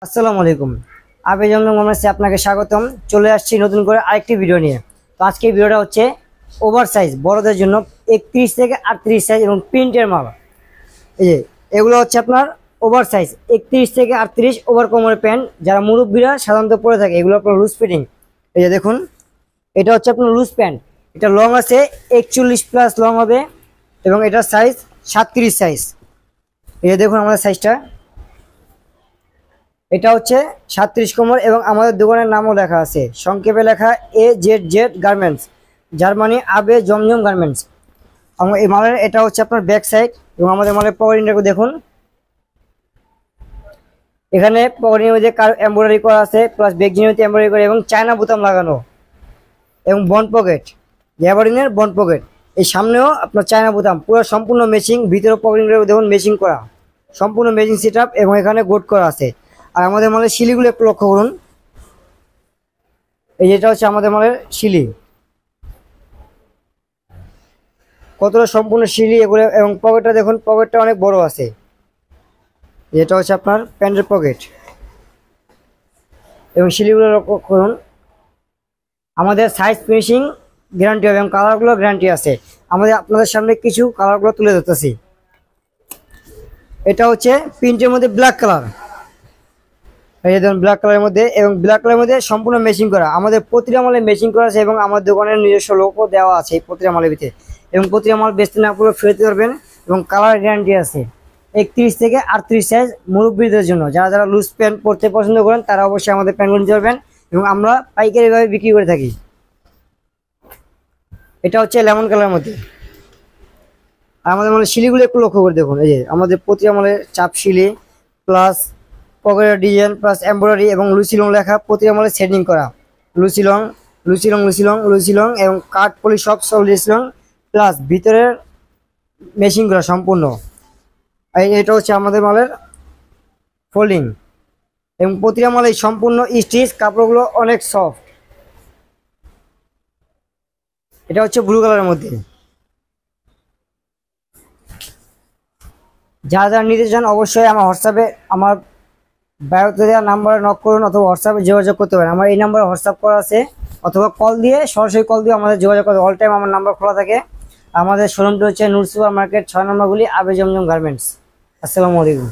আসসালামু আলাইকুম। আবে জমজম গার্মেন্টসে আপনাকে স্বাগতম। চলে আসছি নতুন করে আরেকটি ভিডিও নিয়ে। তো আজকে ভিডিওটা হচ্ছে ওভার সাইজ বড়দের জন্য 31 থেকে 38 সাইজ এবং প্রিন্টের মাল। এই যে এগুলো হচ্ছে আপনার ওভার সাইজ 31 থেকে 38 ওভার কোমরের প্যান্ট, যারা মুরব্বীরা সাধারণত পরে থাকে। এগুলো আপনার লুজ ফিটিং। এই যে দেখুন, এটা হচ্ছে আপনার লুজ প্যান্ট। এটা লং আছে 41 প্লাস লং হবে এবং এটার সাইজ 37 সাইজ। এই যে দেখুন আমাদের সাইজটা, এটা হচ্ছে 37 কোমর এবং আমাদের দোকানের নামও লেখা আছে, সংক্ষেপে লেখা AZZ গার্মেন্টস, জার্মানি আবে জমজম গার্মেন্টস। এই মালের এটা হচ্ছে আপনার ব্যাক সাইড এবং আমাদের মালের পকেটিংটাকে দেখুন। এখানে পকেটিংয়ের মধ্যে এমব্রয়ডারি করা আছে, প্লাস ব্যাকজিনিতে এমব্রয়ডারি করা এবং চায়না বোতাম লাগানো এবং বন্ড পকেট, গ্যাবারিনের বন্ড পকেট। এই সামনেও আপনার চায়না বোতাম, পুরো সম্পূর্ণ মেশিং। ভিতরে পকেটিংটা দেখুন মেশিং করা, সম্পূর্ণ মেশিং সেট আপ এবং এখানে গোট করা আছে। আর আমাদের মালের শিলিগুলো একটু লক্ষ্য করুন। এই যেটা হচ্ছে আমাদের মালের শিলি, কতটা সম্পূর্ণ শিলি এগুলো। এবং পকেটটা দেখুন, পকেটটা অনেক বড় আছে। যেটা হচ্ছে আপনার প্যান্টের পকেট এবং শিলিগুলো লক্ষ্য করুন। আমাদের সাইজ ফিনিশিং গ্যারান্টি হবে এবং কালারগুলো গ্যারান্টি আছে। আপনাদের সামনে কিছু কালারগুলো তুলে ধরতেছি। এটা হচ্ছে প্রিন্টের মধ্যে ব্ল্যাক কালার। এই যে দেখুন ব্ল্যাক কালারের মধ্যে, এবং ব্ল্যাক কালারের মধ্যে সম্পূর্ণ মেশিং করা। আমাদের প্রতিটা মালে মেশিং করা আছে এবং আমার দোকানের নিজস্ব লোগো দেওয়া আছে প্রতিটা মালের ভিতরে। এবং প্রতিটা মাল বেচতে না পুরো ফেরত পারবেন এবং কালার গ্যারান্টি আছে। 31 থেকে 38 সাইজ মুরব্বীদের জন্য, যারা যারা লুজ প্যান্ট পরতে পছন্দ করেন তারা অবশ্যই আমাদের প্যান্টগুলো নিতে পারবেন এবং আমরা পাইকারিভাবে বিক্রি করে থাকি। এটা হচ্ছে লেমন কালারের মধ্যে। আর আমাদের মালের শিলিগুলো একটু লক্ষ্য করে দেখুন। এই যে আমাদের প্রতিটা মালের চাপ শিলি, প্লাস পকেটের ডিজাইন, প্লাস এমব্রয়ডারি এবং লুসিলং লেখা, প্রতিটা মালে সেটিং করা। লুসিলং লুসিলং লুসিলং লুসিলং এবং কাঠ পলি সব লুসিলং, প্লাস ভিতরের মেশিং করা সম্পূর্ণ। এটা হচ্ছে আমাদের মালের ফোল্ডিং এবং প্রতিটা মালে সম্পূর্ণ স্টিচ, কাপড়গুলো অনেক সফট। এটা হচ্ছে ব্লু কালারের মধ্যে। যারা যারা নিতে চান অবশ্যই আমার হোয়াটসঅ্যাপে, আমার বায়োতে দেওয়া নাম্বারে নক করুন অথবা হোয়াটসঅ্যাপে যোগাযোগ করতে পারেন। আমার এই নাম্বারে হোয়াটসঅ্যাপ করা আছে, অথবা কল দিয়ে, সরাসরি কল দিয়ে আমাদের যোগাযোগ করতে। অল টাইম আমার নাম্বার খোলা থাকে। আমাদের শোরুমটি হচ্ছে নূর সুপার মার্কেট 6 নম্বর গলি, আবে জমজম গার্মেন্টস। আসসালামু আলাইকুম।